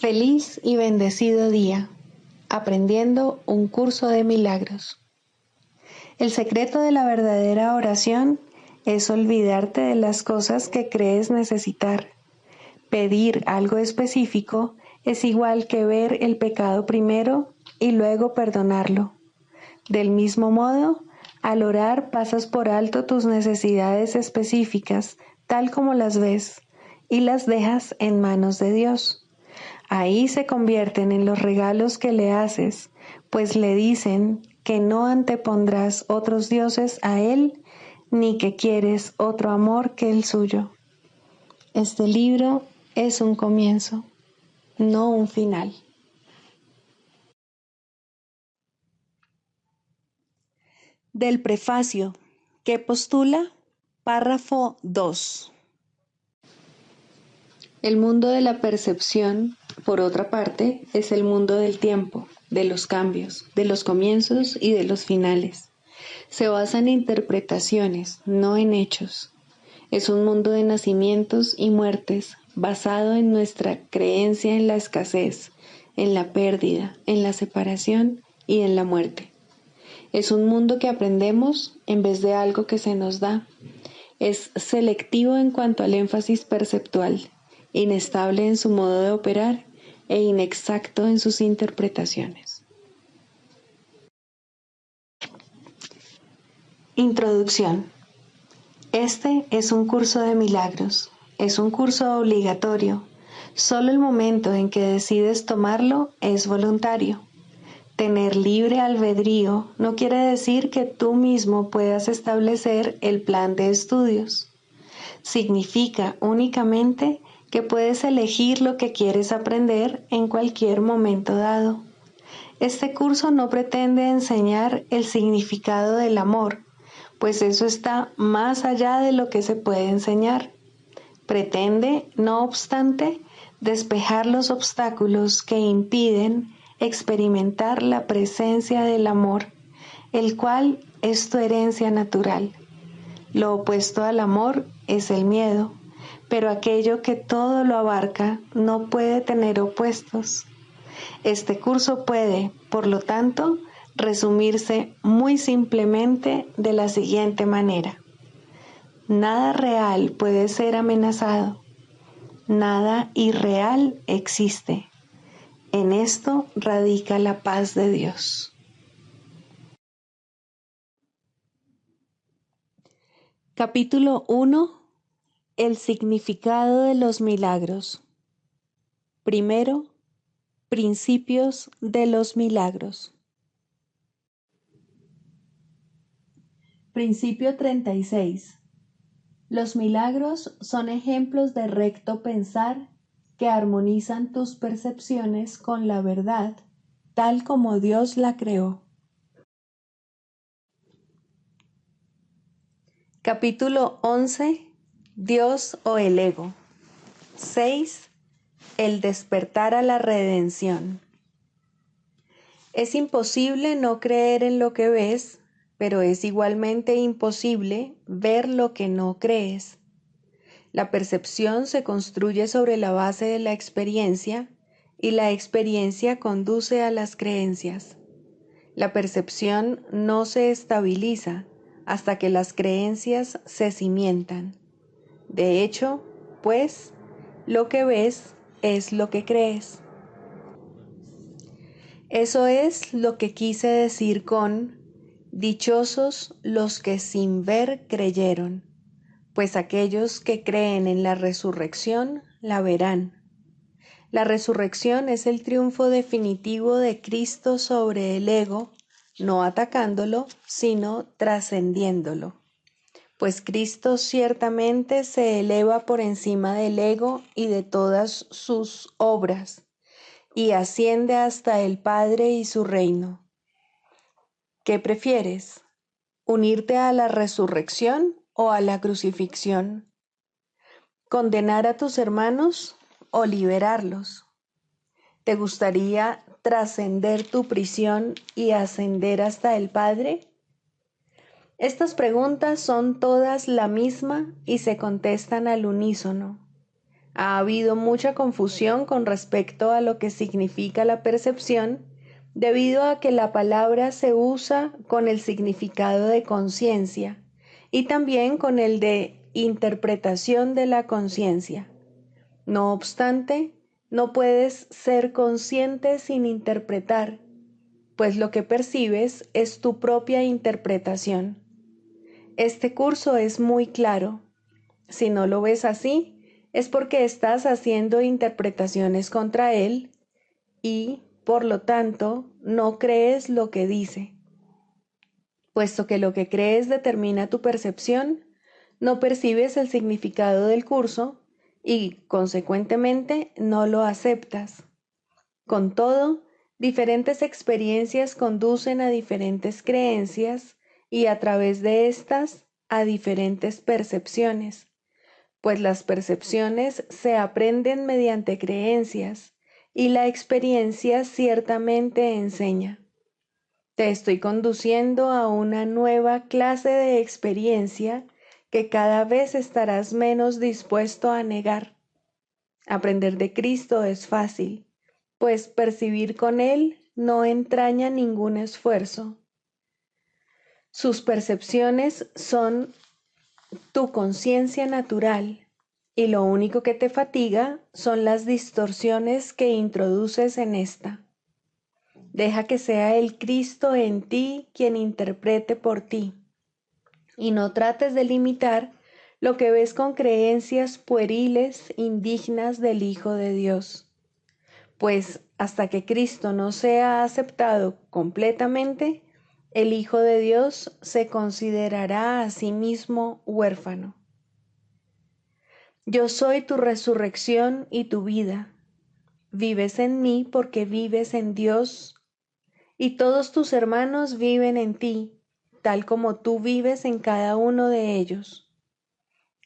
Feliz y bendecido día, aprendiendo un curso de milagros. El secreto de la verdadera oración es olvidarte de las cosas que crees necesitar. Pedir algo específico es igual que ver el pecado primero y luego perdonarlo. Del mismo modo, al orar pasas por alto tus necesidades específicas, tal como las ves, y las dejas en manos de Dios. Ahí se convierten en los regalos que le haces, pues le dicen que no antepondrás otros dioses a Él, ni que quieres otro amor que el suyo. Este libro es un comienzo, no un final. Del prefacio, que postula, párrafo 2. El mundo de la percepción, por otra parte, es el mundo del tiempo, de los cambios, de los comienzos y de los finales. Se basa en interpretaciones, no en hechos. Es un mundo de nacimientos y muertes, basado en nuestra creencia en la escasez, en la pérdida, en la separación y en la muerte. Es un mundo que aprendemos en vez de algo que se nos da. Es selectivo en cuanto al énfasis perceptual, inestable en su modo de operar e inexacto en sus interpretaciones. Introducción. Este es un curso de milagros. Es un curso obligatorio. Solo el momento en que decides tomarlo es voluntario. Tener libre albedrío no quiere decir que tú mismo puedas establecer el plan de estudios. Significa únicamente que puedes elegir lo que quieres aprender en cualquier momento dado. Este curso no pretende enseñar el significado del amor, pues eso está más allá de lo que se puede enseñar. Pretende, no obstante, despejar los obstáculos que impiden experimentar la presencia del amor, el cual es tu herencia natural. Lo opuesto al amor es el miedo, pero aquello que todo lo abarca no puede tener opuestos. Este curso puede, por lo tanto, resumirse muy simplemente de la siguiente manera. Nada real puede ser amenazado. Nada irreal existe. En esto radica la paz de Dios. Capítulo 1. El significado de los milagros. Primero, principios de los milagros. Principio 36. Los milagros son ejemplos de recto pensar que armonizan tus percepciones con la verdad, tal como Dios la creó. Capítulo 11. Dios o el ego. 6. El despertar a la redención. Es imposible no creer en lo que ves, pero es igualmente imposible ver lo que no crees. La percepción se construye sobre la base de la experiencia y la experiencia conduce a las creencias. La percepción no se estabiliza hasta que las creencias se cimientan. De hecho, pues, lo que ves es lo que crees. Eso es lo que quise decir con dichosos los que sin ver creyeron, pues aquellos que creen en la resurrección la verán. La resurrección es el triunfo definitivo de Cristo sobre el ego, no atacándolo, sino trascendiéndolo. Pues Cristo ciertamente se eleva por encima del ego y de todas sus obras, y asciende hasta el Padre y su reino. ¿Qué prefieres? ¿Unirte a la resurrección o a la crucifixión? ¿Condenar a tus hermanos o liberarlos? ¿Te gustaría trascender tu prisión y ascender hasta el Padre? Estas preguntas son todas la misma y se contestan al unísono. Ha habido mucha confusión con respecto a lo que significa la percepción, debido a que la palabra se usa con el significado de conciencia y también con el de interpretación de la conciencia. No obstante, no puedes ser consciente sin interpretar, pues lo que percibes es tu propia interpretación. Este curso es muy claro. Si no lo ves así, es porque estás haciendo interpretaciones contra él y, por lo tanto, no crees lo que dice. Puesto que lo que crees determina tu percepción, no percibes el significado del curso y, consecuentemente, no lo aceptas. Con todo, diferentes experiencias conducen a diferentes creencias y a través de estas a diferentes percepciones, pues las percepciones se aprenden mediante creencias y la experiencia ciertamente enseña. Te estoy conduciendo a una nueva clase de experiencia que cada vez estarás menos dispuesto a negar. Aprender de Cristo es fácil, pues percibir con Él no entraña ningún esfuerzo. Sus percepciones son tu conciencia natural y lo único que te fatiga son las distorsiones que introduces en esta. Deja que sea el Cristo en ti quien interprete por ti y no trates de limitar lo que ves con creencias pueriles indignas del Hijo de Dios, pues hasta que Cristo no sea aceptado completamente, el Hijo de Dios se considerará a sí mismo huérfano. Yo soy tu resurrección y tu vida. Vives en mí porque vives en Dios, y todos tus hermanos viven en ti, tal como tú vives en cada uno de ellos.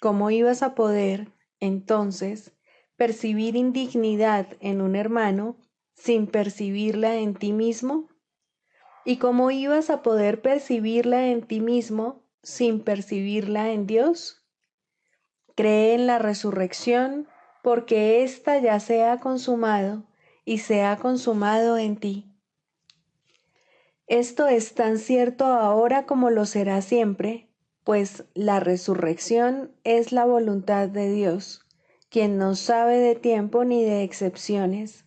¿Cómo ibas a poder, entonces, percibir indignidad en un hermano sin percibirla en ti mismo? ¿Y cómo ibas a poder percibirla en ti mismo sin percibirla en Dios? Cree en la resurrección, porque ésta ya se ha consumado y se ha consumado en ti. Esto es tan cierto ahora como lo será siempre, pues la resurrección es la voluntad de Dios, quien no sabe de tiempo ni de excepciones.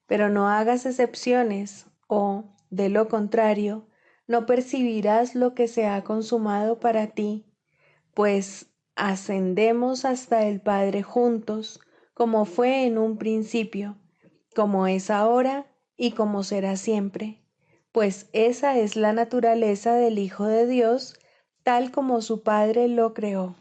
Pero no hagas excepciones, o, de lo contrario, no percibirás lo que se ha consumado para ti, pues ascendemos hasta el Padre juntos, como fue en un principio, como es ahora y como será siempre, pues esa es la naturaleza del Hijo de Dios, tal como su Padre lo creó.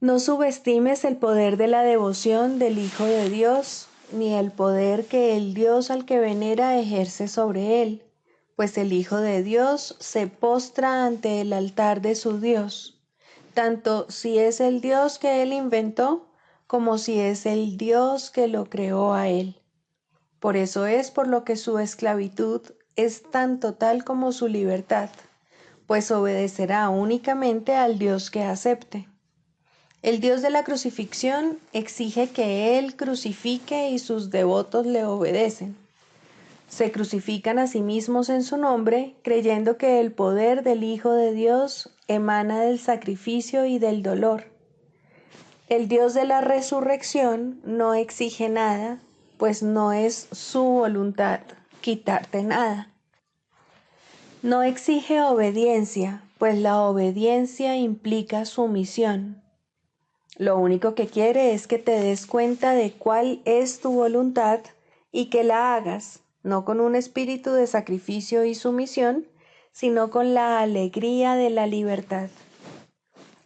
No subestimes el poder de la devoción del Hijo de Dios, ni el poder que el Dios al que venera ejerce sobre él, pues el Hijo de Dios se postra ante el altar de su Dios, tanto si es el Dios que él inventó, como si es el Dios que lo creó a él. Por eso es por lo que su esclavitud es tan total como su libertad, pues obedecerá únicamente al Dios que acepte. El Dios de la crucifixión exige que Él crucifique y sus devotos le obedecen. Se crucifican a sí mismos en su nombre, creyendo que el poder del Hijo de Dios emana del sacrificio y del dolor. El Dios de la resurrección no exige nada, pues no es su voluntad quitarte nada. No exige obediencia, pues la obediencia implica sumisión. Lo único que quiere es que te des cuenta de cuál es tu voluntad y que la hagas, no con un espíritu de sacrificio y sumisión, sino con la alegría de la libertad.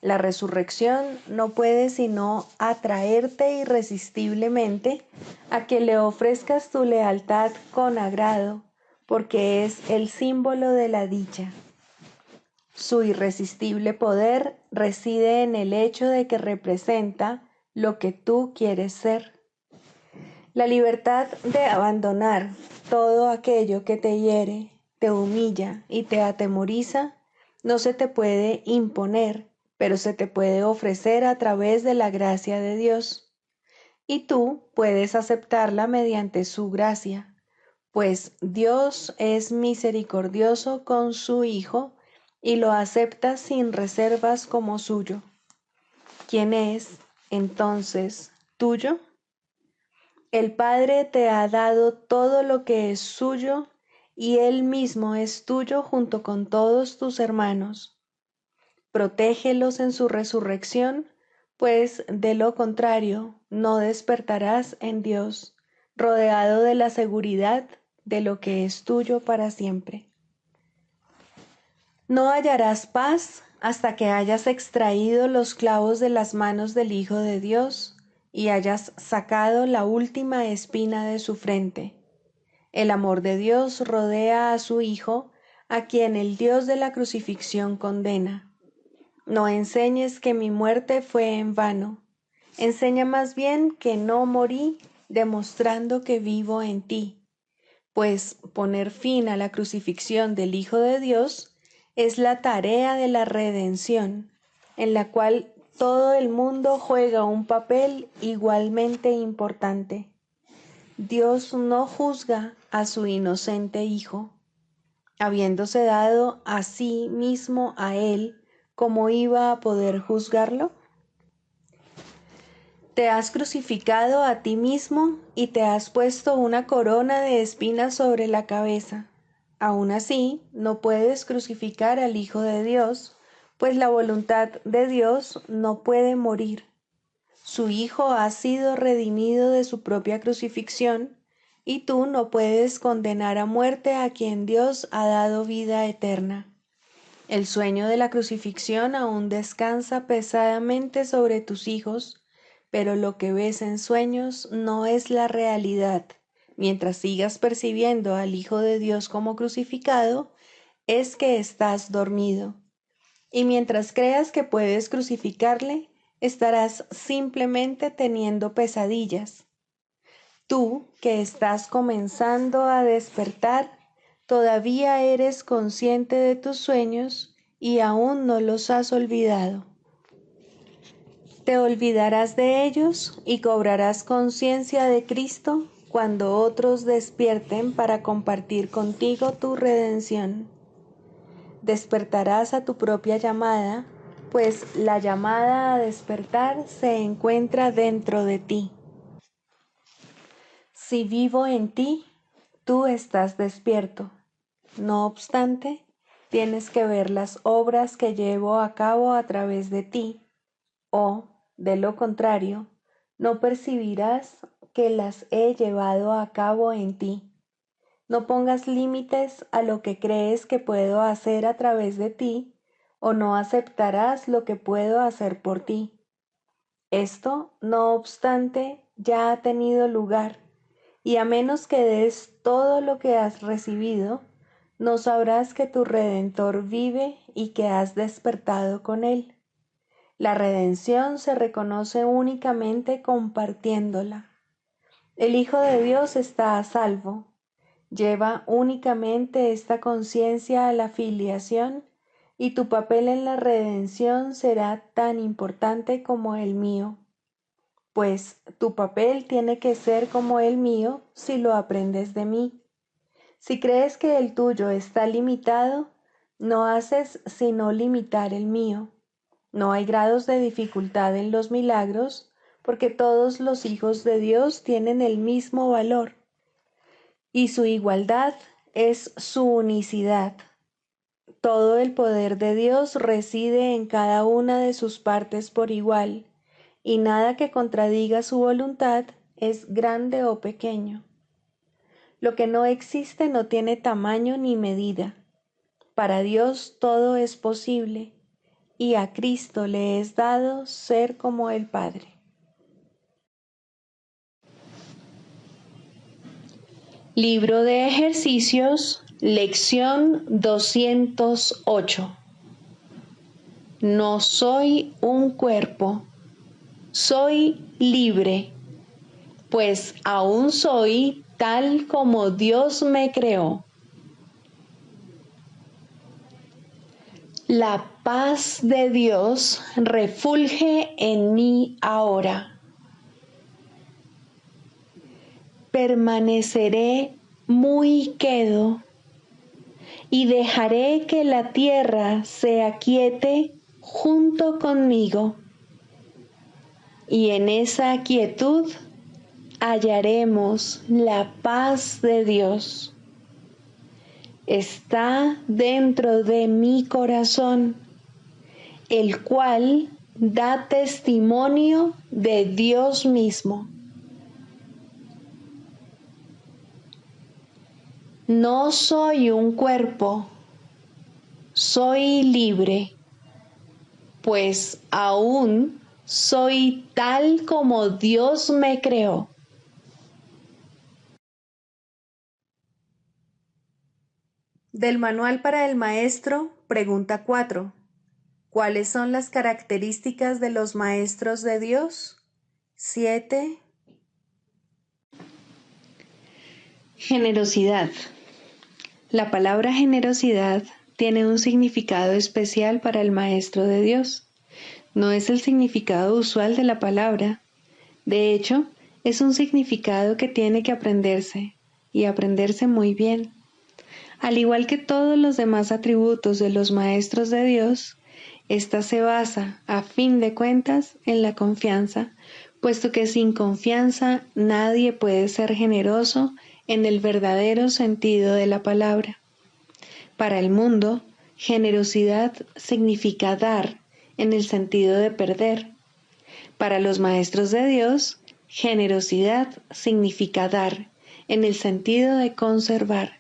La resurrección no puede sino atraerte irresistiblemente a que le ofrezcas tu lealtad con agrado, porque es el símbolo de la dicha. Su irresistible poder reside en el hecho de que representa lo que tú quieres ser. La libertad de abandonar todo aquello que te hiere, te humilla y te atemoriza no se te puede imponer, pero se te puede ofrecer a través de la gracia de Dios, y tú puedes aceptarla mediante su gracia, pues Dios es misericordioso con su Hijo y lo acepta sin reservas como suyo. ¿Quién es, entonces, tuyo? El Padre te ha dado todo lo que es suyo y Él mismo es tuyo junto con todos tus hermanos. Protégelos en su resurrección, pues de lo contrario no despertarás en Dios, rodeado de la seguridad de lo que es tuyo para siempre. No hallarás paz hasta que hayas extraído los clavos de las manos del Hijo de Dios y hayas sacado la última espina de su frente. El amor de Dios rodea a su Hijo, a quien el Dios de la crucifixión condena. No enseñes que mi muerte fue en vano. Enseña más bien que no morí, demostrando que vivo en ti. Pues poner fin a la crucifixión del Hijo de Dios es la tarea de la redención, en la cual todo el mundo juega un papel igualmente importante. Dios no juzga a su inocente Hijo, habiéndose dado a sí mismo a Él, ¿cómo iba a poder juzgarlo? Te has crucificado a ti mismo y te has puesto una corona de espinas sobre la cabeza. Aún así, no puedes crucificar al Hijo de Dios, pues la voluntad de Dios no puede morir. Su Hijo ha sido redimido de su propia crucifixión, y tú no puedes condenar a muerte a quien Dios ha dado vida eterna. El sueño de la crucifixión aún descansa pesadamente sobre tus hijos, pero lo que ves en sueños no es la realidad. Mientras sigas percibiendo al Hijo de Dios como crucificado, es que estás dormido. Y mientras creas que puedes crucificarle, estarás simplemente teniendo pesadillas. Tú, que estás comenzando a despertar, todavía eres consciente de tus sueños y aún no los has olvidado. Te olvidarás de ellos y cobrarás conciencia de Cristo cuando otros despierten para compartir contigo tu redención. Despertarás a tu propia llamada, pues la llamada a despertar se encuentra dentro de ti. Si vivo en ti, tú estás despierto. No obstante, tienes que ver las obras que llevo a cabo a través de ti, o, de lo contrario, no percibirás que las he llevado a cabo en ti. No pongas límites a lo que crees que puedo hacer a través de ti, o no aceptarás lo que puedo hacer por ti. Esto, no obstante, ya ha tenido lugar, y a menos que des todo lo que has recibido, no sabrás que tu Redentor vive y que has despertado con Él. La redención se reconoce únicamente compartiéndola. El Hijo de Dios está a salvo. Lleva únicamente esta conciencia a la filiación y tu papel en la redención será tan importante como el mío. Pues tu papel tiene que ser como el mío si lo aprendes de mí. Si crees que el tuyo está limitado, no haces sino limitar el mío. No hay grados de dificultad en los milagros, porque todos los hijos de Dios tienen el mismo valor, y su igualdad es su unicidad. Todo el poder de Dios reside en cada una de sus partes por igual, y nada que contradiga su voluntad es grande o pequeño. Lo que no existe no tiene tamaño ni medida. Para Dios todo es posible, y a Cristo le es dado ser como el Padre. Libro de ejercicios, lección 208. No soy un cuerpo, soy libre, pues aún soy tal como Dios me creó. La paz de Dios refulge en mí ahora. Permaneceré muy quedo y dejaré que la tierra se aquiete junto conmigo. Y en esa quietud hallaremos la paz de Dios. Está dentro de mi corazón, el cual da testimonio de Dios mismo. No soy un cuerpo, soy libre, pues aún soy tal como Dios me creó. Del Manual para el Maestro, pregunta 4. ¿Cuáles son las características de los maestros de Dios? 7. Generosidad. La palabra generosidad tiene un significado especial para el Maestro de Dios. No es el significado usual de la palabra. De hecho, es un significado que tiene que aprenderse, y aprenderse muy bien. Al igual que todos los demás atributos de los maestros de Dios, esta se basa, a fin de cuentas, en la confianza, puesto que sin confianza nadie puede ser generoso en el verdadero sentido de la palabra. Para el mundo, generosidad significa dar en el sentido de perder. Para los maestros de Dios, generosidad significa dar en el sentido de conservar.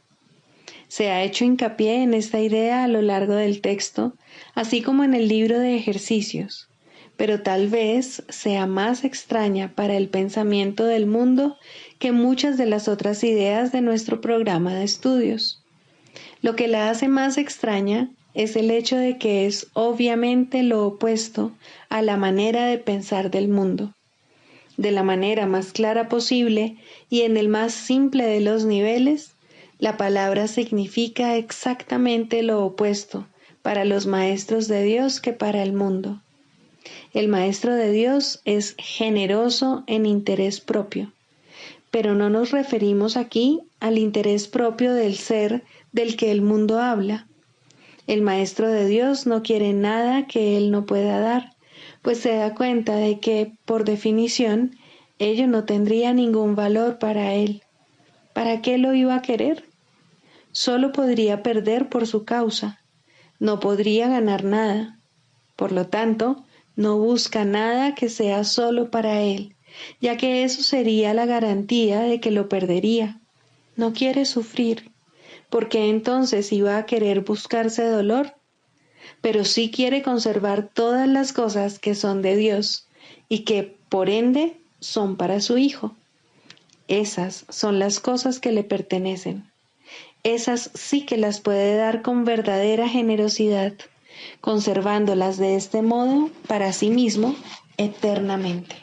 Se ha hecho hincapié en esta idea a lo largo del texto, así como en el libro de ejercicios, pero tal vez sea más extraña para el pensamiento del mundo que muchas de las otras ideas de nuestro programa de estudios. Lo que la hace más extraña es el hecho de que es obviamente lo opuesto a la manera de pensar del mundo. De la manera más clara posible y en el más simple de los niveles, la palabra significa exactamente lo opuesto para los maestros de Dios que para el mundo. El maestro de Dios es generoso en interés propio, pero no nos referimos aquí al interés propio del ser del que el mundo habla. El maestro de Dios no quiere nada que él no pueda dar, pues se da cuenta de que, por definición, ello no tendría ningún valor para él. ¿Para qué lo iba a querer? Solo podría perder por su causa, no podría ganar nada. Por lo tanto, no busca nada que sea solo para él, ya que eso sería la garantía de que lo perdería. No quiere sufrir, porque entonces iba a querer buscarse dolor, pero sí quiere conservar todas las cosas que son de Dios y que, por ende, son para su Hijo. Esas son las cosas que le pertenecen. Esas sí que las puede dar con verdadera generosidad, conservándolas de este modo para sí mismo eternamente.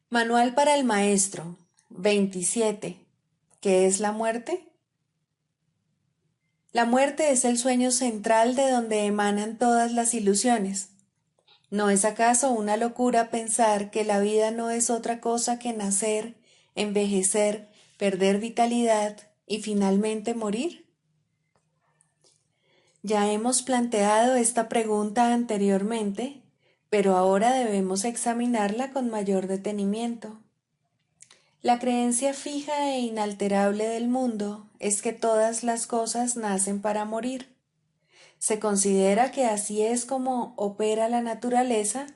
Manual para el Maestro, 27. ¿Qué es la muerte? La muerte es el sueño central de donde emanan todas las ilusiones. ¿No es acaso una locura pensar que la vida no es otra cosa que nacer, envejecer, perder vitalidad y finalmente morir? Ya hemos planteado esta pregunta anteriormente, pero ahora debemos examinarla con mayor detenimiento. La creencia fija e inalterable del mundo es que todas las cosas nacen para morir. Se considera que así es como opera la naturaleza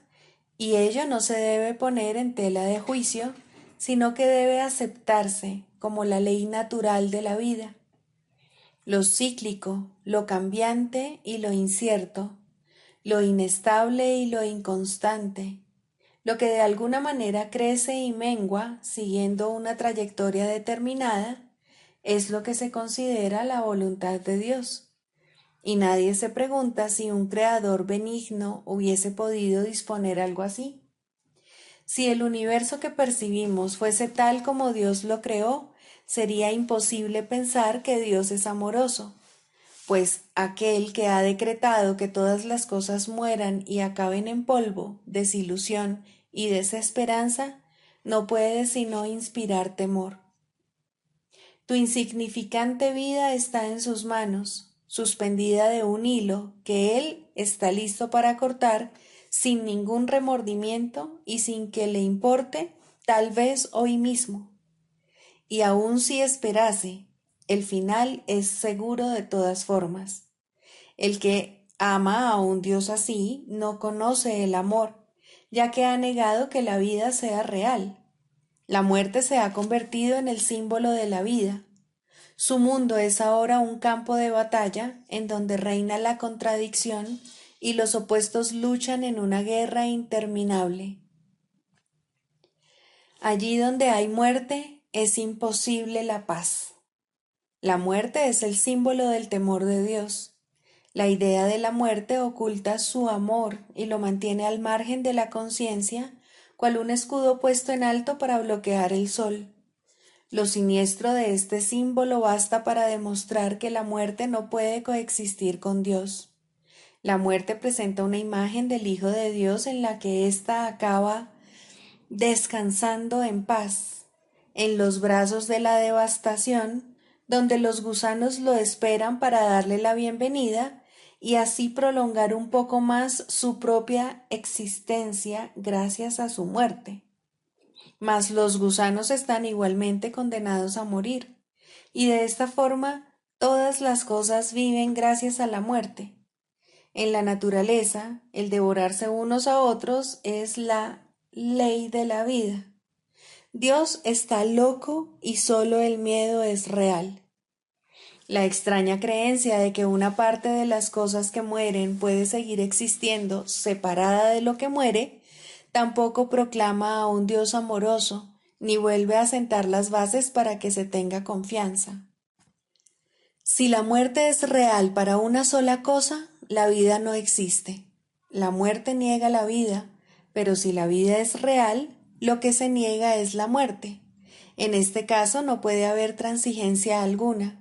y ello no se debe poner en tela de juicio, sino que debe aceptarse como la ley natural de la vida. Lo cíclico, lo cambiante y lo incierto, lo inestable y lo inconstante, lo que de alguna manera crece y mengua siguiendo una trayectoria determinada, es lo que se considera la voluntad de Dios. Y nadie se pregunta si un creador benigno hubiese podido disponer algo así. Si el universo que percibimos fuese tal como Dios lo creó, sería imposible pensar que Dios es amoroso, pues aquel que ha decretado que todas las cosas mueran y acaben en polvo, desilusión y desesperanza, no puede sino inspirar temor. Tu insignificante vida está en sus manos, suspendida de un hilo que Él está listo para cortar sin ningún remordimiento y sin que le importe, tal vez hoy mismo. Y aun si esperase, el final es seguro de todas formas. El que ama a un Dios así no conoce el amor, ya que ha negado que la vida sea real. La muerte se ha convertido en el símbolo de la vida. Su mundo es ahora un campo de batalla en donde reina la contradicción y los opuestos luchan en una guerra interminable. Allí donde hay muerte es imposible la paz. La muerte es el símbolo del temor de Dios. La idea de la muerte oculta su amor y lo mantiene al margen de la conciencia, cual un escudo puesto en alto para bloquear el sol. Lo siniestro de este símbolo basta para demostrar que la muerte no puede coexistir con Dios. La muerte presenta una imagen del Hijo de Dios en la que ésta acaba descansando en paz, en los brazos de la devastación, donde los gusanos lo esperan para darle la bienvenida y así prolongar un poco más su propia existencia gracias a su muerte. Mas los gusanos están igualmente condenados a morir, y de esta forma todas las cosas viven gracias a la muerte. En la naturaleza, el devorarse unos a otros es la ley de la vida. Dios está loco y solo el miedo es real. La extraña creencia de que una parte de las cosas que mueren puede seguir existiendo separada de lo que muere, tampoco proclama a un Dios amoroso, ni vuelve a sentar las bases para que se tenga confianza. Si la muerte es real para una sola cosa, la vida no existe. La muerte niega la vida, pero si la vida es real, lo que se niega es la muerte. En este caso no puede haber transigencia alguna.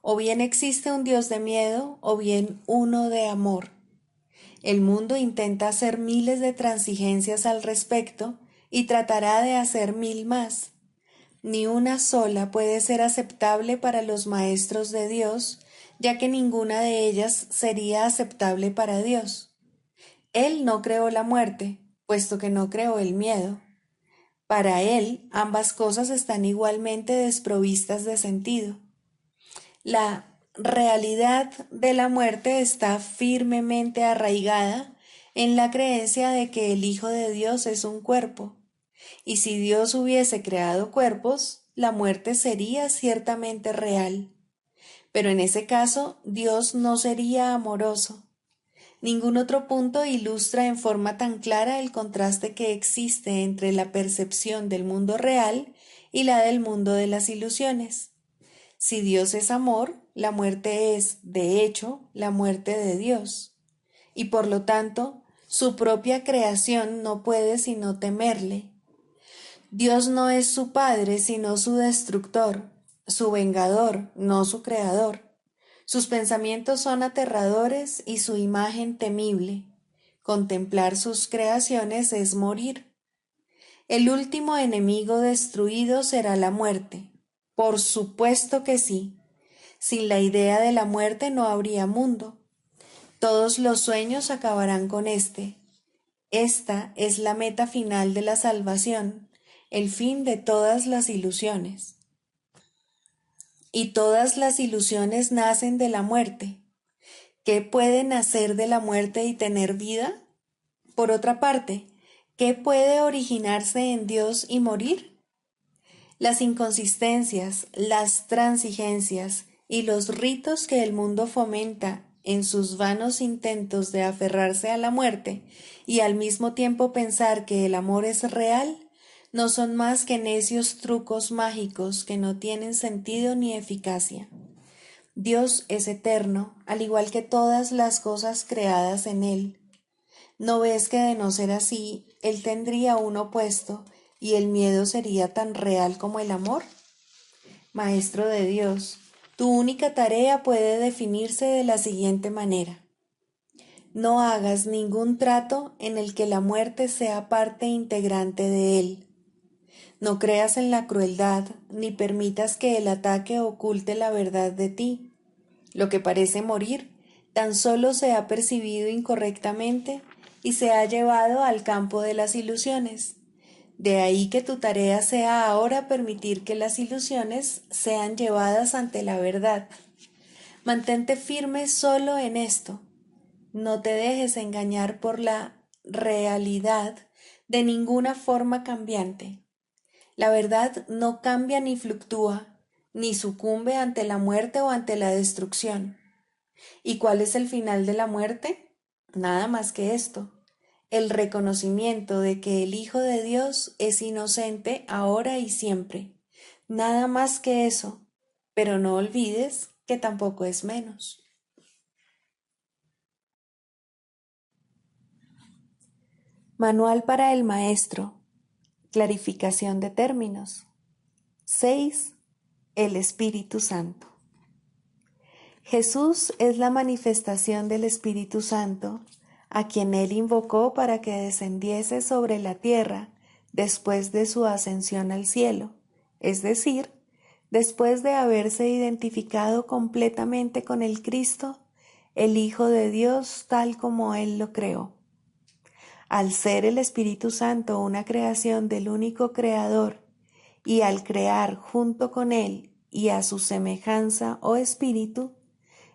O bien existe un Dios de miedo, o bien uno de amor. El mundo intenta hacer miles de transigencias al respecto y tratará de hacer 1000 más. Ni una sola puede ser aceptable para los maestros de Dios, ya que ninguna de ellas sería aceptable para Dios. Él no creó la muerte, puesto que no creó el miedo. Para él, ambas cosas están igualmente desprovistas de sentido. La realidad de la muerte está firmemente arraigada en la creencia de que el Hijo de Dios es un cuerpo, y si Dios hubiese creado cuerpos, la muerte sería ciertamente real. Pero en ese caso, Dios no sería amoroso. Ningún otro punto ilustra en forma tan clara el contraste que existe entre la percepción del mundo real y la del mundo de las ilusiones. Si Dios es amor, la muerte es, de hecho, la muerte de Dios, y por lo tanto, su propia creación no puede sino temerle. Dios no es su padre, sino su destructor, su vengador, no su creador. Sus pensamientos son aterradores y su imagen temible. Contemplar sus creaciones es morir. El último enemigo destruido será la muerte. Por supuesto que sí. Sin la idea de la muerte no habría mundo. Todos los sueños acabarán con éste. Esta es la meta final de la salvación, el fin de todas las ilusiones. Y todas las ilusiones nacen de la muerte. ¿Qué puede nacer de la muerte y tener vida? Por otra parte, ¿qué puede originarse en Dios y morir? Las inconsistencias, las transigencias y los ritos que el mundo fomenta en sus vanos intentos de aferrarse a la muerte y al mismo tiempo pensar que el amor es real, no son más que necios trucos mágicos que no tienen sentido ni eficacia. Dios es eterno, al igual que todas las cosas creadas en Él. ¿No ves que de no ser así, Él tendría un opuesto y el miedo sería tan real como el amor? Maestro de Dios, tu única tarea puede definirse de la siguiente manera. No hagas ningún trato en el que la muerte sea parte integrante de él. No creas en la crueldad, ni permitas que el ataque oculte la verdad de ti. Lo que parece morir tan solo se ha percibido incorrectamente y se ha llevado al campo de las ilusiones. De ahí que tu tarea sea ahora permitir que las ilusiones sean llevadas ante la verdad. Mantente firme solo en esto. No te dejes engañar por la realidad de ninguna forma cambiante. La verdad no cambia ni fluctúa, ni sucumbe ante la muerte o ante la destrucción. ¿Y cuál es el final de la muerte? Nada más que esto, el reconocimiento de que el Hijo de Dios es inocente ahora y siempre. Nada más que eso, pero no olvides que tampoco es menos. Manual para el maestro. Clarificación de términos. 6. El Espíritu Santo. Jesús es la manifestación del Espíritu Santo, a quien él invocó para que descendiese sobre la tierra después de su ascensión al cielo, es decir, después de haberse identificado completamente con el Cristo, el Hijo de Dios tal como él lo creó. Al ser el Espíritu Santo una creación del único Creador, y al crear junto con él y a su semejanza o espíritu,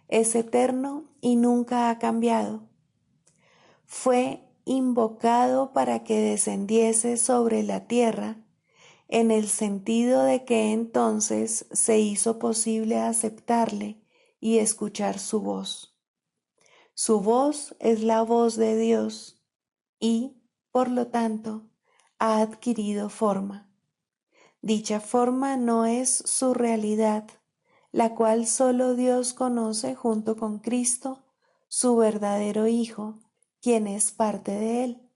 es eterno y nunca ha cambiado. Fue invocado para que descendiese sobre la tierra, en el sentido de que entonces se hizo posible aceptarle y escuchar su voz. Su voz es la voz de Dios y, por lo tanto, ha adquirido forma. Dicha forma no es su realidad, la cual solo Dios conoce junto con Cristo, su verdadero Hijo, quien es parte de él.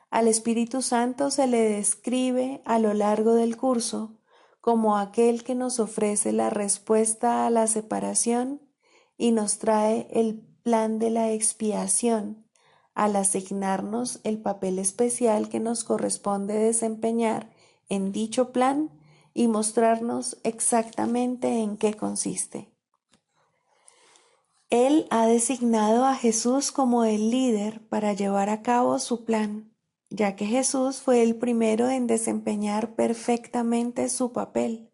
Al Espíritu Santo se le describe a lo largo del curso como aquel que nos ofrece la respuesta a la separación y nos trae el plan de la expiación, al asignarnos el papel especial que nos corresponde desempeñar en dicho plan y mostrarnos exactamente en qué consiste. Él ha designado a Jesús como el líder para llevar a cabo su plan, ya que Jesús fue el primero en desempeñar perfectamente su papel.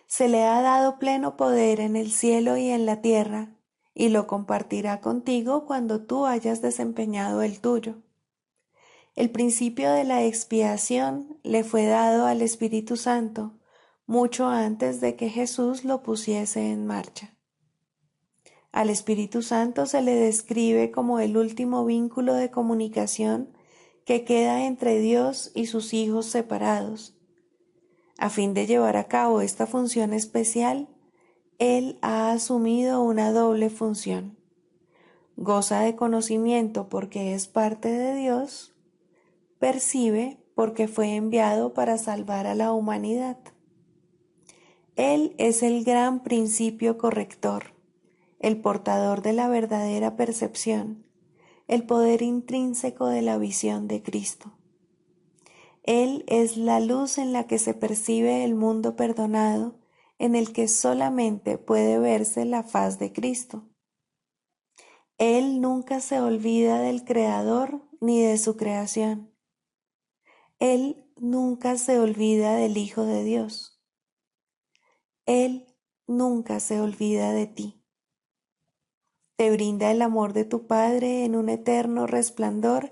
Se le ha dado pleno poder en el cielo y en la tierra, y lo compartirá contigo cuando tú hayas desempeñado el tuyo. El principio de la expiación le fue dado al Espíritu Santo mucho antes de que Jesús lo pusiese en marcha. Al Espíritu Santo se le describe como el último vínculo de comunicación que queda entre Dios y sus hijos separados. A fin de llevar a cabo esta función especial, Él ha asumido una doble función. Goza de conocimiento porque es parte de Dios, percibe porque fue enviado para salvar a la humanidad. Él es el gran principio corrector, el portador de la verdadera percepción, el poder intrínseco de la visión de Cristo. Él es la luz en la que se percibe el mundo perdonado, en el que solamente puede verse la faz de Cristo. Él nunca se olvida del Creador ni de su creación. Él nunca se olvida del Hijo de Dios. Él nunca se olvida de ti. Te brinda el amor de tu Padre en un eterno resplandor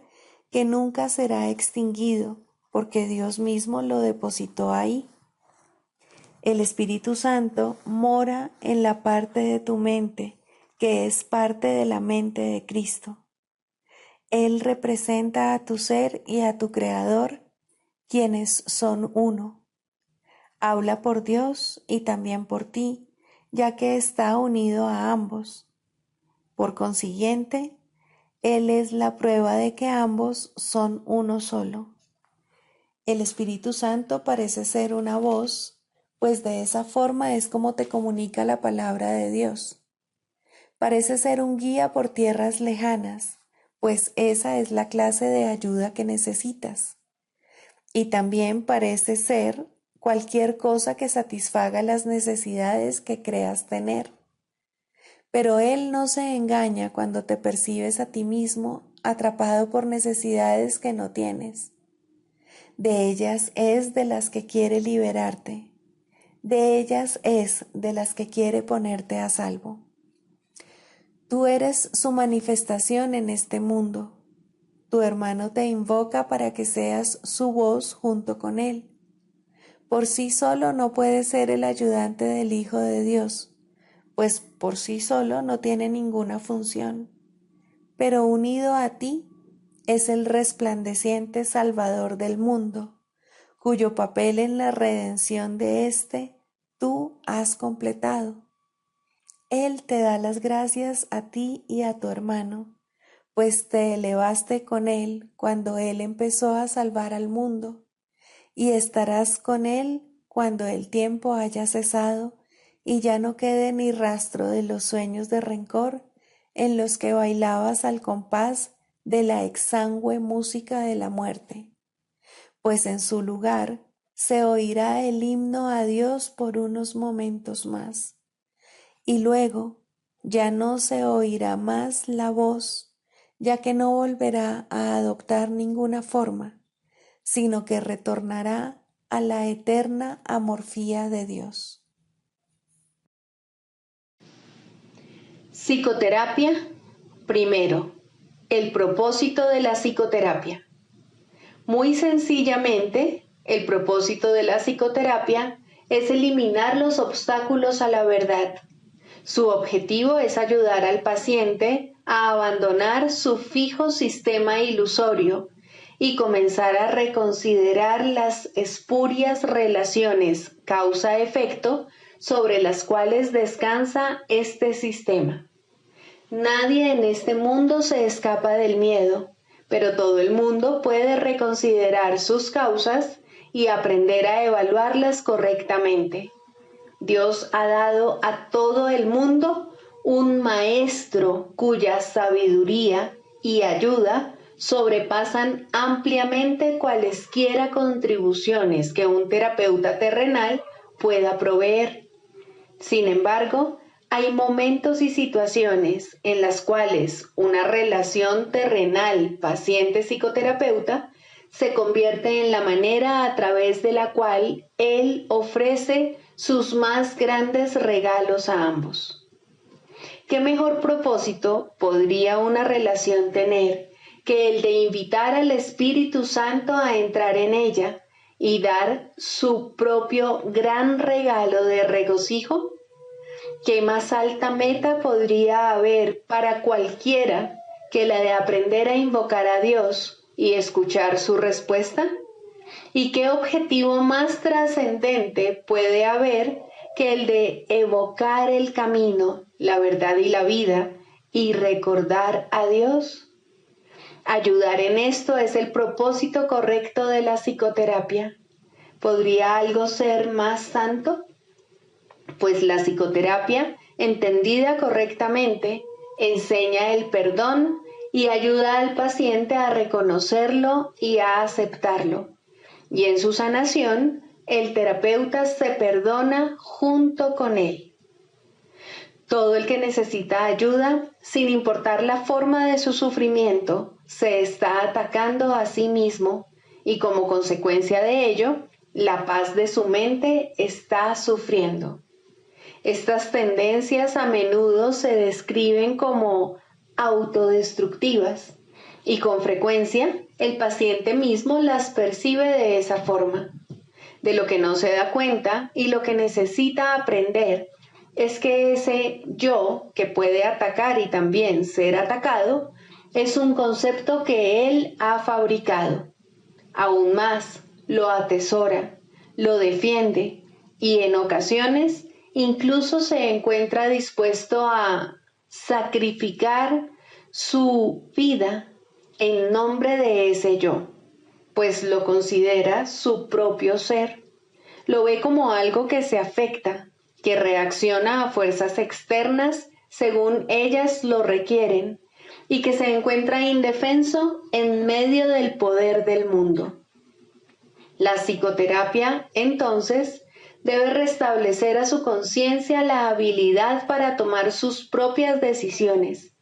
que nunca será extinguido, porque Dios mismo lo depositó ahí. El Espíritu Santo mora en la parte de tu mente, que es parte de la mente de Cristo. Él representa a tu ser y a tu Creador, quienes son uno. Habla por Dios y también por ti, ya que está unido a ambos. Por consiguiente, Él es la prueba de que ambos son uno solo. El Espíritu Santo parece ser una voz, pues de esa forma es como te comunica la palabra de Dios. Parece ser un guía por tierras lejanas, pues esa es la clase de ayuda que necesitas. Y también parece ser cualquier cosa que satisfaga las necesidades que creas tener. Pero Él no se engaña cuando te percibes a ti mismo atrapado por necesidades que no tienes. De ellas es de las que quiere liberarte. De ellas es de las que quiere ponerte a salvo. Tú eres su manifestación en este mundo. Tu hermano te invoca para que seas su voz junto con él. Por sí solo no puede ser el ayudante del Hijo de Dios, pues por sí solo no tiene ninguna función. Pero unido a ti es el resplandeciente Salvador del mundo, cuyo papel en la redención de éste tú has completado. Él te da las gracias a ti y a tu hermano, pues te elevaste con él cuando él empezó a salvar al mundo, y estarás con él cuando el tiempo haya cesado y ya no quede ni rastro de los sueños de rencor en los que bailabas al compás de la exangüe música de la muerte, pues en su lugar se oirá el himno a Dios por unos momentos más. Y luego ya no se oirá más la voz, ya que no volverá a adoptar ninguna forma, sino que retornará a la eterna amorfía de Dios. Psicoterapia. Primero, el propósito de la psicoterapia. Muy sencillamente, el propósito de la psicoterapia es eliminar los obstáculos a la verdad. Su objetivo es ayudar al paciente a abandonar su fijo sistema ilusorio y comenzar a reconsiderar las espurias relaciones causa-efecto sobre las cuales descansa este sistema. Nadie en este mundo se escapa del miedo, pero todo el mundo puede reconsiderar sus causas y aprender a evaluarlas correctamente. Dios ha dado a todo el mundo un maestro cuya sabiduría y ayuda sobrepasan ampliamente cualesquiera contribuciones que un terapeuta terrenal pueda proveer. Sin embargo, hay momentos y situaciones en las cuales una relación terrenal paciente-psicoterapeuta se convierte en la manera a través de la cual él ofrece sus más grandes regalos a ambos. ¿Qué mejor propósito podría una relación tener que el de invitar al Espíritu Santo a entrar en ella y dar su propio gran regalo de regocijo? ¿Qué más alta meta podría haber para cualquiera que la de aprender a invocar a Dios y escuchar su respuesta? ¿Y qué objetivo más trascendente puede haber que el de evocar el camino, la verdad y la vida y recordar a Dios? Ayudar en esto es el propósito correcto de la psicoterapia. ¿Podría algo ser más santo? Pues la psicoterapia, entendida correctamente, enseña el perdón y ayuda al paciente a reconocerlo y a aceptarlo. Y en su sanación, el terapeuta se perdona junto con él. Todo el que necesita ayuda, sin importar la forma de su sufrimiento, se está atacando a sí mismo y como consecuencia de ello, la paz de su mente está sufriendo. Estas tendencias a menudo se describen como autodestructivas y con frecuencia el paciente mismo las percibe de esa forma. De lo que no se da cuenta y lo que necesita aprender es que ese yo que puede atacar y también ser atacado es un concepto que él ha fabricado. Aún más, lo atesora, lo defiende y en ocasiones incluso se encuentra dispuesto a sacrificar su vida en nombre de ese yo, pues lo considera su propio ser. Lo ve como algo que se afecta, que reacciona a fuerzas externas según ellas lo requieren y que se encuentra indefenso en medio del poder del mundo. La psicoterapia, entonces, debe restablecer a su conciencia la habilidad para tomar sus propias decisiones.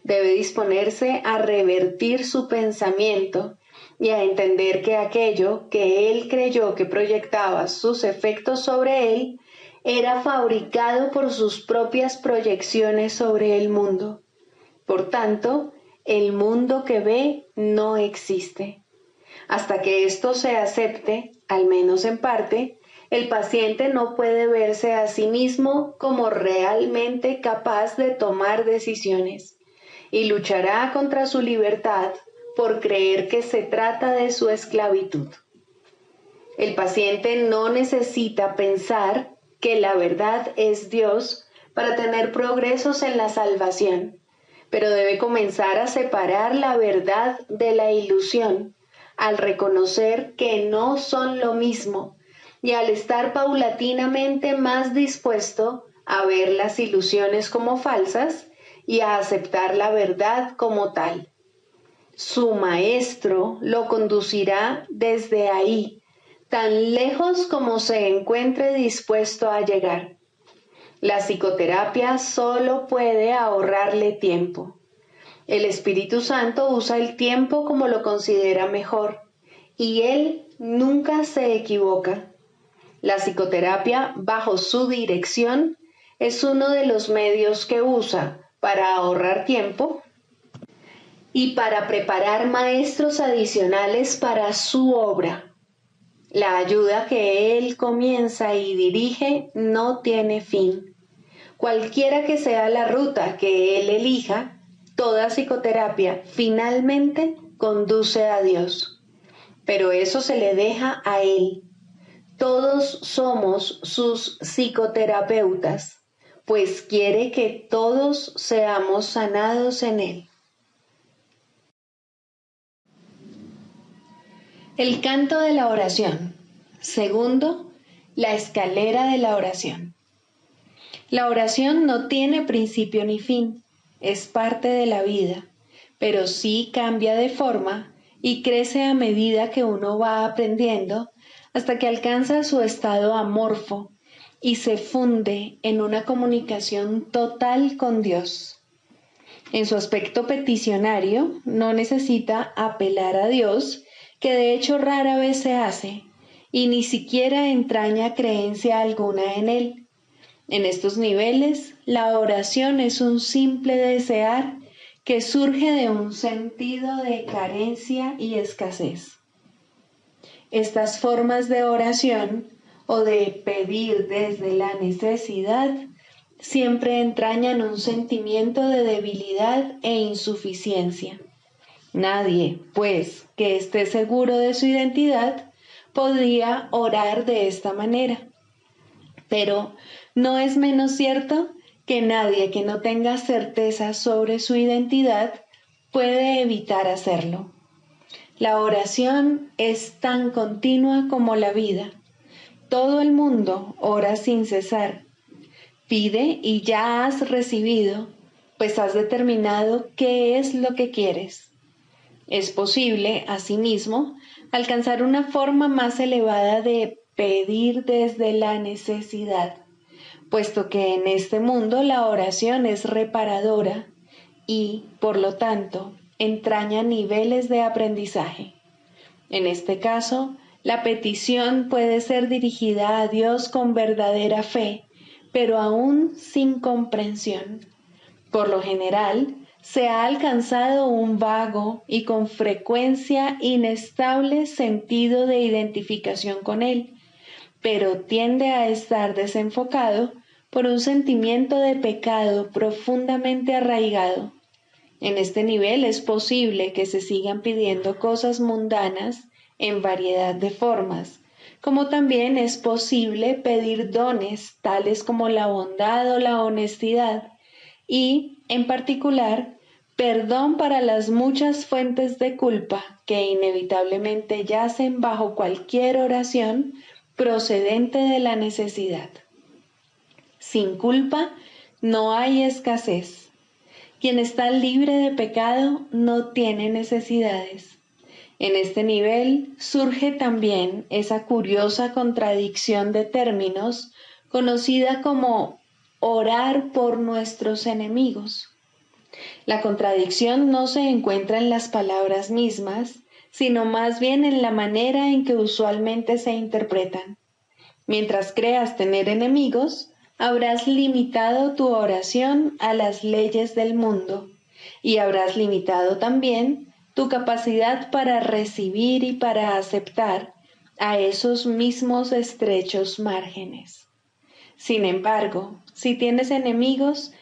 Debe disponerse a revertir su pensamiento y a entender que aquello que él creyó que proyectaba sus efectos sobre él era fabricado por sus propias proyecciones sobre el mundo. Por tanto, el mundo que ve no existe. Hasta que esto se acepte, al menos en parte, el paciente no puede verse a sí mismo como realmente capaz de tomar decisiones y luchará contra su libertad por creer que se trata de su esclavitud. El paciente no necesita pensar que la verdad es Dios para tener progresos en la salvación, pero debe comenzar a separar la verdad de la ilusión al reconocer que no son lo mismo y al estar paulatinamente más dispuesto a ver las ilusiones como falsas y a aceptar la verdad como tal. Su maestro lo conducirá desde ahí, tan lejos como se encuentre dispuesto a llegar. La psicoterapia solo puede ahorrarle tiempo. El Espíritu Santo usa el tiempo como lo considera mejor, y Él nunca se equivoca. La psicoterapia, bajo su dirección, es uno de los medios que usa para ahorrar tiempo y para preparar maestros adicionales para su obra. La ayuda que Él comienza y dirige no tiene fin. Cualquiera que sea la ruta que Él elija, toda psicoterapia finalmente conduce a Dios. Pero eso se le deja a Él. Todos somos sus psicoterapeutas, pues quiere que todos seamos sanados en Él. El canto de la oración. Segundo, la escalera de la oración. La oración no tiene principio ni fin, es parte de la vida, pero sí cambia de forma y crece a medida que uno va aprendiendo hasta que alcanza su estado amorfo y se funde en una comunicación total con Dios. En su aspecto peticionario, no necesita apelar a Dios, que de hecho rara vez se hace, y ni siquiera entraña creencia alguna en Él. En estos niveles, la oración es un simple desear que surge de un sentido de carencia y escasez. Estas formas de oración o de pedir desde la necesidad siempre entrañan un sentimiento de debilidad e insuficiencia. Nadie, pues, que esté seguro de su identidad, podría orar de esta manera. Pero no es menos cierto que nadie que no tenga certeza sobre su identidad puede evitar hacerlo. La oración es tan continua como la vida. Todo el mundo ora sin cesar. Pide y ya has recibido, pues has determinado qué es lo que quieres. Es posible, asimismo, alcanzar una forma más elevada de pedir desde la necesidad, puesto que en este mundo la oración es reparadora y, por lo tanto, entraña niveles de aprendizaje. En este caso, la petición puede ser dirigida a Dios con verdadera fe, pero aún sin comprensión. Por lo general, se ha alcanzado un vago y con frecuencia inestable sentido de identificación con Él, pero tiende a estar desenfocado por un sentimiento de pecado profundamente arraigado. En este nivel es posible que se sigan pidiendo cosas mundanas en variedad de formas, como también es posible pedir dones tales como la bondad o la honestidad y, en particular, perdón para las muchas fuentes de culpa que inevitablemente yacen bajo cualquier oración procedente de la necesidad. Sin culpa no hay escasez. Quien está libre de pecado no tiene necesidades. En este nivel surge también esa curiosa contradicción de términos conocida como orar por nuestros enemigos. La contradicción no se encuentra en las palabras mismas, sino más bien en la manera en que usualmente se interpretan. Mientras creas tener enemigos, habrás limitado tu oración a las leyes del mundo y habrás limitado también tu capacidad para recibir y para aceptar a esos mismos estrechos márgenes. Sin embargo, si tienes enemigos,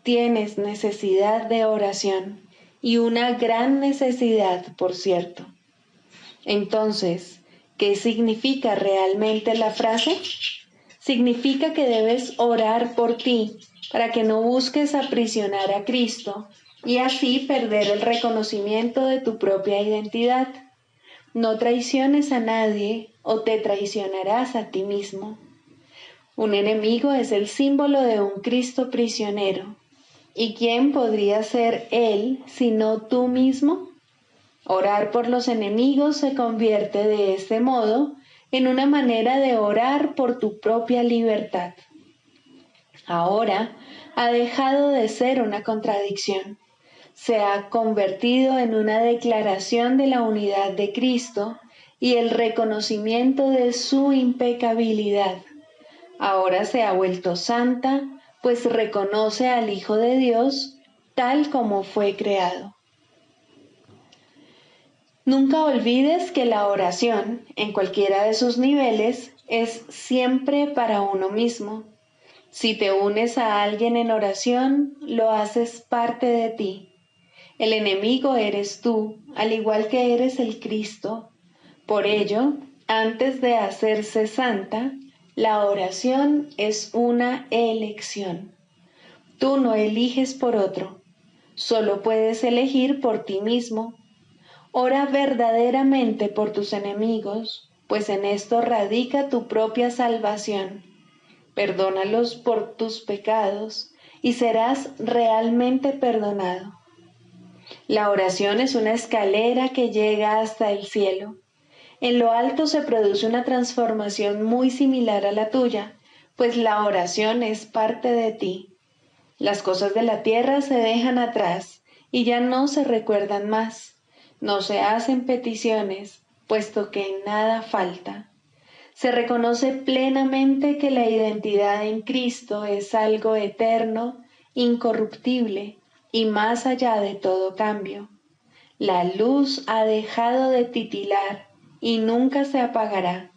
tienes necesidad de oración y una gran necesidad, por cierto. Entonces, ¿qué significa realmente la frase? Significa que debes orar por ti para que no busques aprisionar a Cristo y así perder el reconocimiento de tu propia identidad. No traiciones a nadie o te traicionarás a ti mismo. Un enemigo es el símbolo de un Cristo prisionero. ¿Y quién podría ser él sino tú mismo? Orar por los enemigos se convierte de este modo en una manera de orar por tu propia libertad. Ahora ha dejado de ser una contradicción. Se ha convertido en una declaración de la unidad de Cristo y el reconocimiento de su impecabilidad. Ahora se ha vuelto santa, pues reconoce al Hijo de Dios tal como fue creado. Nunca olvides que la oración, en cualquiera de sus niveles, es siempre para uno mismo. Si te unes a alguien en oración, lo haces parte de ti. El enemigo eres tú, al igual que eres el Cristo. Por ello, antes de hacerse santa, la oración es una elección. Tú no eliges por otro, solo puedes elegir por ti mismo. Ora verdaderamente por tus enemigos, pues en esto radica tu propia salvación. Perdónalos por tus pecados y serás realmente perdonado. La oración es una escalera que llega hasta el cielo. En lo alto se produce una transformación muy similar a la tuya, pues la oración es parte de ti. Las cosas de la tierra se dejan atrás y ya no se recuerdan más. No se hacen peticiones, puesto que nada falta. Se reconoce plenamente que la identidad en Cristo es algo eterno, incorruptible y más allá de todo cambio. La luz ha dejado de titilar y nunca se apagará.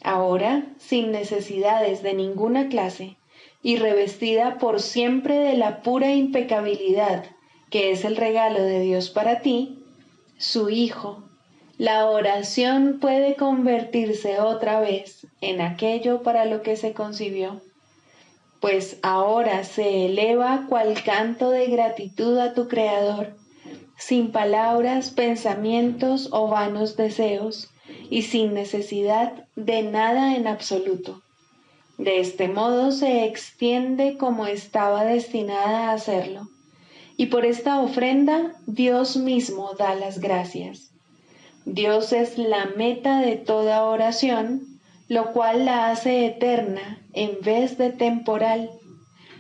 Ahora, sin necesidades de ninguna clase y revestida por siempre de la pura impecabilidad que es el regalo de Dios para ti, su Hijo, la oración puede convertirse otra vez en aquello para lo que se concibió, pues ahora se eleva cual canto de gratitud a tu Creador, sin palabras, pensamientos o vanos deseos, y sin necesidad de nada en absoluto. De este modo se extiende como estaba destinada a hacerlo, y por esta ofrenda Dios mismo da las gracias. Dios es la meta de toda oración, lo cual la hace eterna en vez de temporal.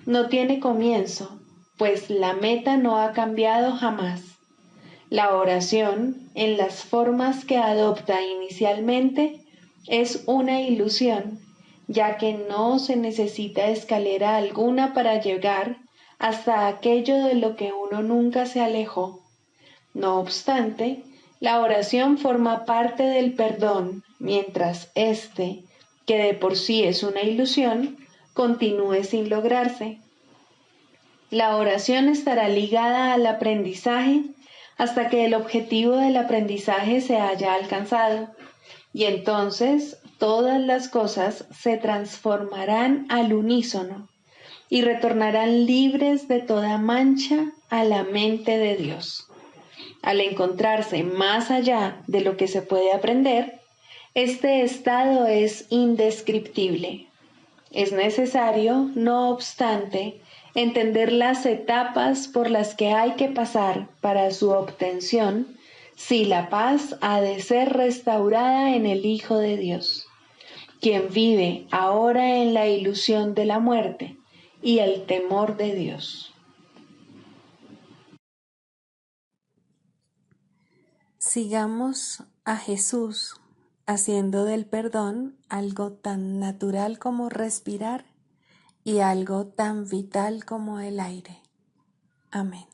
No tiene comienzo, pues la meta no ha cambiado jamás. La oración, en las formas que adopta inicialmente, es una ilusión, ya que no se necesita escalera alguna para llegar hasta aquello de lo que uno nunca se alejó. No obstante, la oración forma parte del perdón, mientras éste, que de por sí es una ilusión, continúe sin lograrse. La oración estará ligada al aprendizaje hasta que el objetivo del aprendizaje se haya alcanzado, y entonces todas las cosas se transformarán al unísono y retornarán libres de toda mancha a la mente de Dios. Al encontrarse más allá de lo que se puede aprender, Este estado es indescriptible. Es necesario, no obstante, entender las etapas por las que hay que pasar para su obtención, si la paz ha de ser restaurada en el Hijo de Dios, quien vive ahora en la ilusión de la muerte y el temor de Dios. Sigamos a Jesús haciendo del perdón algo tan natural como respirar y algo tan vital como el aire. Amén.